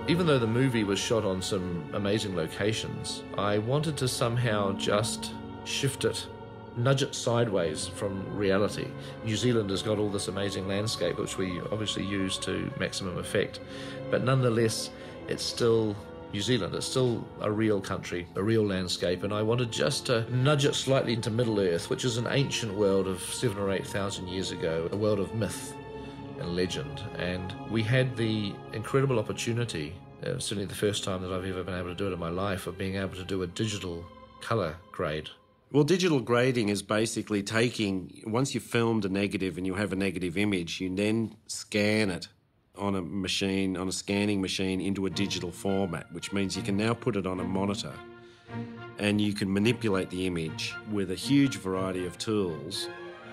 Even though the movie was shot on some amazing locations, I wanted to somehow just shift it, nudge it sideways from reality. New Zealand has got all this amazing landscape, which we obviously use to maximum effect, but nonetheless, it's still New Zealand. It's still a real country, a real landscape, and I wanted just to nudge it slightly into Middle Earth, which is an ancient world of 7,000 or 8,000 years ago, a world of myth and legend. And we had the incredible opportunity, certainly the first time that I've ever been able to do it in my life, of being able to do a digital colour grade. Well, digital grading is basically taking, once you've filmed a negative and you have a negative image, you then scan it on a machine, on a scanning machine, into a digital format, which means you can now put it on a monitor and you can manipulate the image with a huge variety of tools.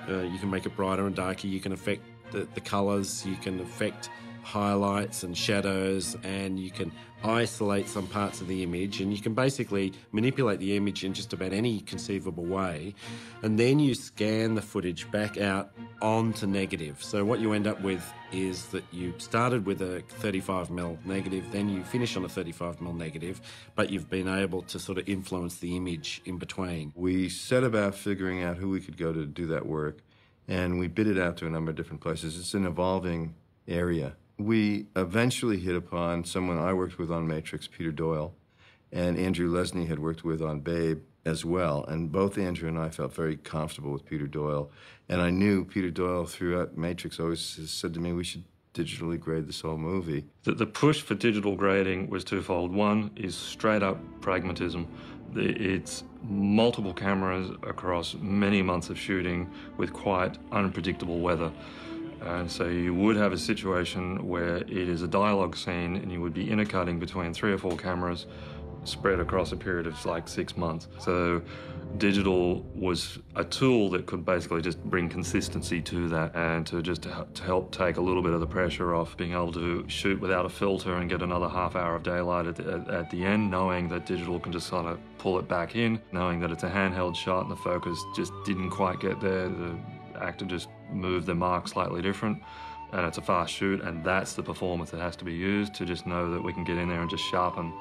You can make it brighter and darker, you can affect the colours, you can affect highlights and shadows, and you can isolate some parts of the image, and you can basically manipulate the image in just about any conceivable way, and then you scan the footage back out onto negative. So what you end up with is that you started with a 35mm negative, then you finish on a 35mm negative, but you've been able to sort of influence the image in between. We set about figuring out who we could go to do that work, and we bid it out to a number of different places. It's an evolving area. We eventually hit upon someone I worked with on Matrix, Peter Doyle, and Andrew Lesney had worked with on Babe as well. And both Andrew and I felt very comfortable with Peter Doyle. And I knew Peter Doyle throughout Matrix always said to me, we should digitally grade this whole movie. The push for digital grading was twofold. One is straight up pragmatism. It's multiple cameras across many months of shooting with quite unpredictable weather. And so you would have a situation where it is a dialogue scene and you would be intercutting between 3 or 4 cameras spread across a period of like 6 months. So digital was a tool that could basically just bring consistency to that, and to help take a little bit of the pressure off being able to shoot without a filter and get another half hour of daylight at the end, knowing that digital can just kind of pull it back in, knowing that it's a handheld shot and the focus just didn't quite get there. The actor just moved the mark slightly different, and it's a fast shoot, and that's the performance that has to be used to just know that we can get in there and just sharpen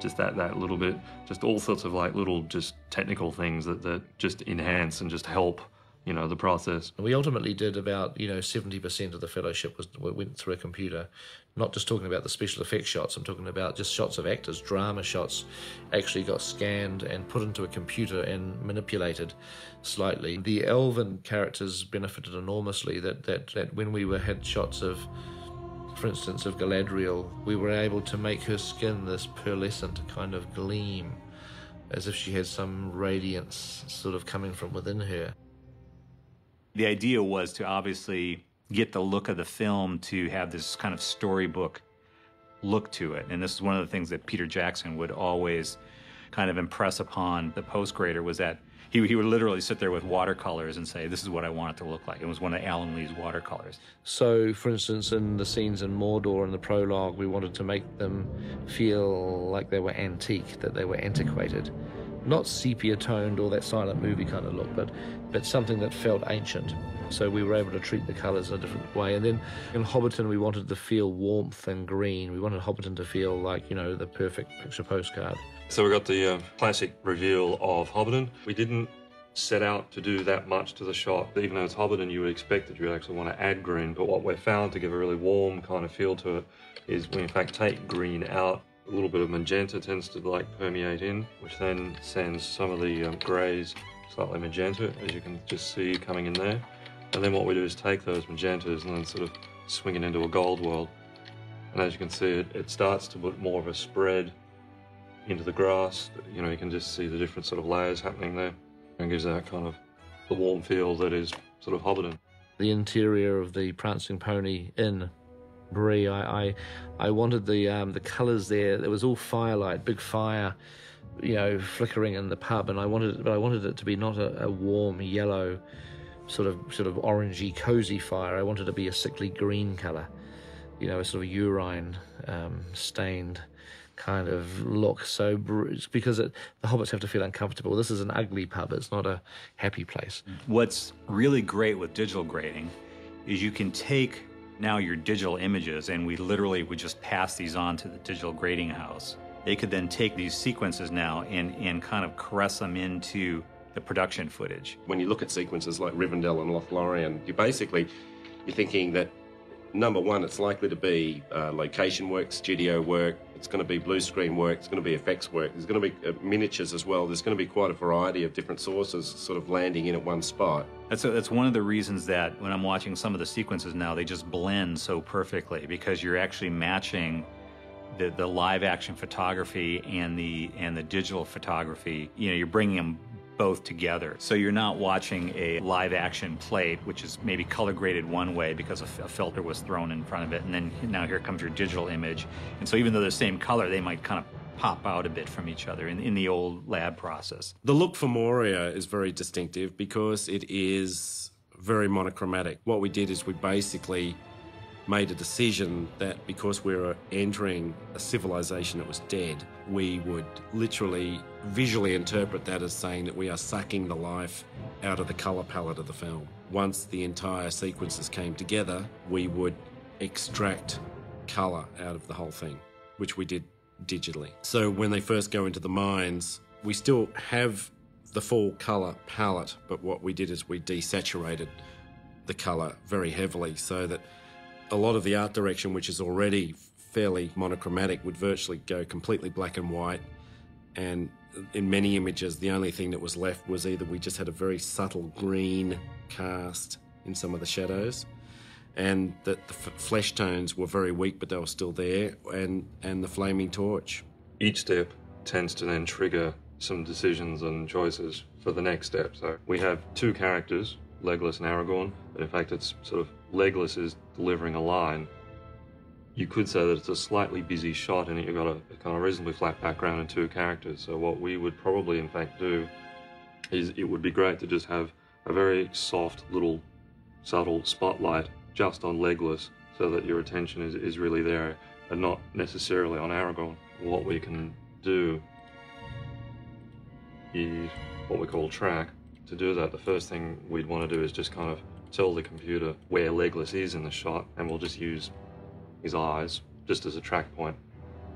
just that little bit, just all sorts of like little just technical things that just enhance and just help, you know, the process. We ultimately did about, 70% of the fellowship went through a computer. Not just talking about the special effects shots, I'm talking about just shots of actors, drama shots actually got scanned and put into a computer and manipulated slightly. The elven characters benefited enormously, that when we had shots of, for instance, of Galadriel, we were able to make her skin this pearlescent kind of gleam, as if she had some radiance sort of coming from within her. The idea was to obviously get the look of the film to have this kind of storybook look to it. And this is one of the things that Peter Jackson would always kind of impress upon the post-grader, was that he would literally sit there with watercolors and say, this is what I want it to look like. It was one of Alan Lee's watercolors. So, for instance, in the scenes in Mordor in the prologue, we wanted to make them feel like they were antique, that they were antiquated. Not sepia-toned or that silent movie kind of look, but something that felt ancient. So we were able to treat the colours in a different way. And then in Hobbiton, we wanted to feel warmth and green. We wanted Hobbiton to feel like, the perfect picture postcard. So we got the classic reveal of Hobbiton. We didn't set out to do that much to the shot. Even though it's Hobbiton, you would expect that you would actually want to add green. But what we've found to give a really warm kind of feel to it is we in fact take green out. A little bit of magenta tends to permeate in, which then sends some of the greys slightly magenta, as you can just see coming in there. And then what we do is take those magentas and then sort of swing it into a gold world. And as you can see, it starts to put more of a spread into the grass. You can just see the different sort of layers happening there, and gives that kind of the warm feel that is sort of Hobbiton. The interior of the Prancing Pony Inn, Bree, I wanted the colours there. There was all firelight, big fire, flickering in the pub, and I wanted it to be not a warm yellow, sort of orangey, cosy fire. I wanted it to be a sickly green colour, a sort of urine stained kind of look. So because the hobbits have to feel uncomfortable. This is an ugly pub. It's not a happy place. What's really great with digital grading is you can take now your digital images, and we literally would just pass these on to the digital grading house. They could then take these sequences now and kind of caress them into the production footage. When you look at sequences like Rivendell and Lothlorien, you're thinking that, number one, it's likely to be location work, studio work, it's going to be blue screen work, it's going to be effects work, there's going to be miniatures as well. There's going to be quite a variety of different sources sort of landing in at one spot. That's one of the reasons that when I'm watching some of the sequences now, they just blend so perfectly, because you're actually matching the live action photography and the digital photography. You know, you're bringing them both together. So you're not watching a live action plate, which is maybe color graded one way because a filter was thrown in front of it, and then now here comes your digital image. And so even though they're the same color, they might kind of pop out a bit from each other in the old lab process. The look for Moria is very distinctive because it is very monochromatic. What we did is we basically made a decision that because we were entering a civilization that was dead, we would literally visually interpret that as saying that we are sucking the life out of the colour palette of the film. Once the entire sequences came together, we would extract colour out of the whole thing, which we did digitally. So when they first go into the mines, we still have the full colour palette, but what we did is we desaturated the colour very heavily so that a lot of the art direction, which is already fairly monochromatic, would virtually go completely black and white. And in many images, the only thing that was left was either we just had a very subtle green cast in some of the shadows, and that the flesh tones were very weak, but they were still there, and the flaming torch. Each step tends to then trigger some decisions and choices for the next step. So we have two characters, Legolas and Aragorn, but in fact it's sort of Legolas is delivering a line. You could say that it's a slightly busy shot and you've got a kind of reasonably flat background and two characters. So what we would probably in fact do is it would be great to just have a very soft little subtle spotlight just on Legolas so that your attention is really there and not necessarily on Aragorn. What we can do is what we call track. To do that, the first thing we'd want to do is just kind of tell the computer where Legolas is in the shot, and we'll just use his eyes just as a track point.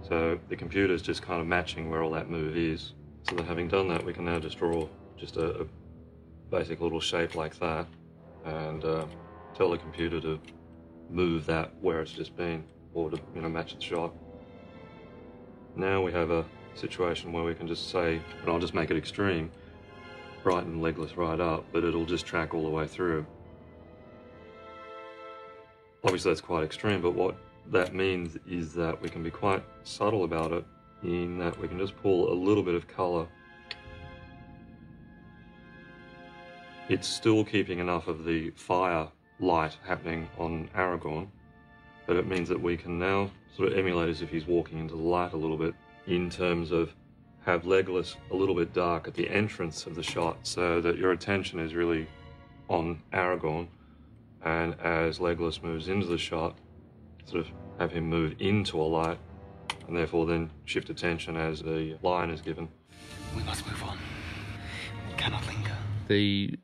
So the computer's just kind of matching where all that move is. So that having done that, we can now just draw just a basic little shape like that and tell the computer to move that where it's just been, or to match the shot. Now we have a situation where we can just say, and I'll just make it extreme, brighten Legolas right up, but it'll just track all the way through. Obviously that's quite extreme, but what that means is that we can be quite subtle about it in that we can just pull a little bit of colour. It's still keeping enough of the fire light happening on Aragorn, but it means that we can now sort of emulate as if he's walking into the light a little bit, in terms of have Legolas a little bit dark at the entrance of the shot so that your attention is really on Aragorn, and as Legolas moves into the shot, sort of have him move into a light, and therefore then shift attention as the line is given. We must move on. We cannot linger. The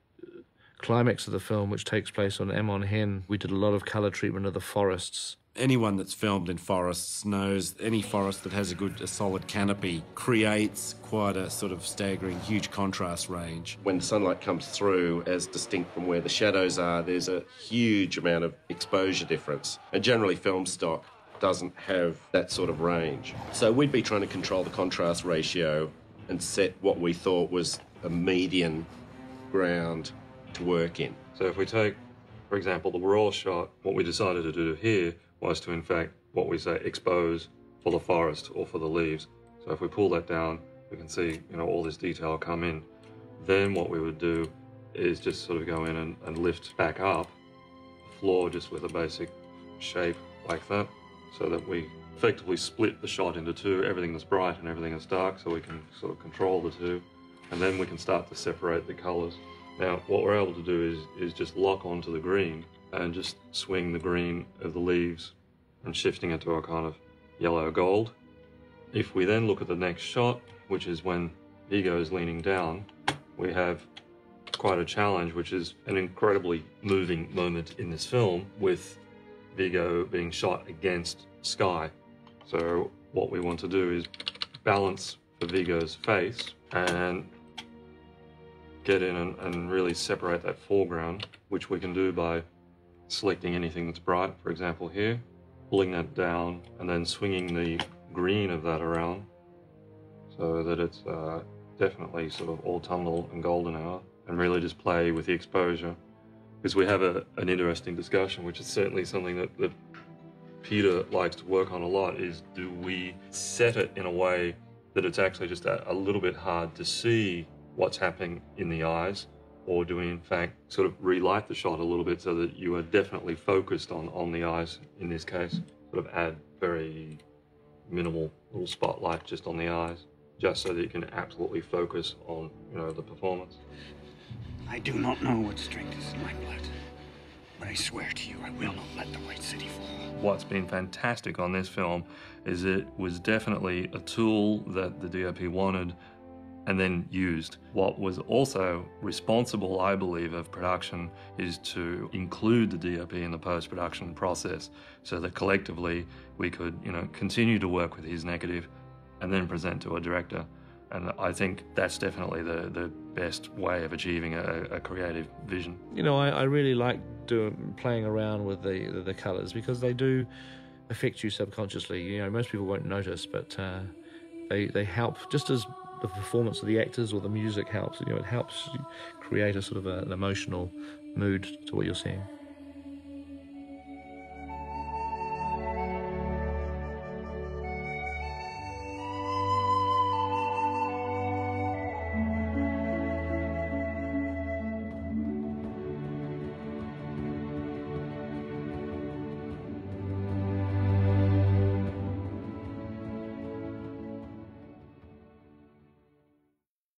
climax of the film, which takes place on Amon Hen, we did a lot of colour treatment of the forests. Anyone that's filmed in forests knows any forest that has a solid canopy creates quite a sort of staggering, huge contrast range. When sunlight comes through, as distinct from where the shadows are, there's a huge amount of exposure difference. And generally film stock doesn't have that sort of range. So we'd be trying to control the contrast ratio and set what we thought was a median ground to work in. So if we take, for example, the raw shot, what we decided to do here was to, in fact, what we say, expose for the forest or for the leaves. So if we pull that down, we can see, all this detail come in. Then what we would do is just sort of go in and lift back up the floor just with a basic shape like that, so that we effectively split the shot into two, everything that's bright and everything that's dark, so we can sort of control the two. And then we can start to separate the colours. Now, what we're able to do is just lock onto the green and just swing the green of the leaves and shifting it to a kind of yellow gold. If we then look at the next shot, which is when he goes leaning down, we have quite a challenge, which is an incredibly moving moment in this film with Vigo being shot against sky. So what we want to do is balance for Vigo's face and get in and really separate that foreground, which we can do by selecting anything that's bright, for example here, pulling that down and then swinging the green of that around so that it's definitely sort of autumnal and golden hour, and really just play with the exposure. Because we have an interesting discussion, which is certainly something that Peter likes to work on a lot, is do we set it in a way that it's actually just a little bit hard to see what's happening in the eyes, or do we in fact sort of relight the shot a little bit so that you are definitely focused on the eyes in this case, sort of add very minimal little spotlight just on the eyes, just so that you can absolutely focus on, you know, the performance. I do not know what strength is in my blood, but I swear to you I will not let the White City fall. What's been fantastic on this film is it was definitely a tool that the DOP wanted and then used. What was also responsible, I believe, of production is to include the DOP in the post-production process so that collectively we could, you know, continue to work with his negative and then present to a director. And I think that's definitely the best way of achieving a creative vision. You know, I really like playing around with the colours, because they do affect you subconsciously. You know, most people won't notice, but they help, just as the performance of the actors or the music helps. You know, it helps create a sort of an emotional mood to what you're seeing.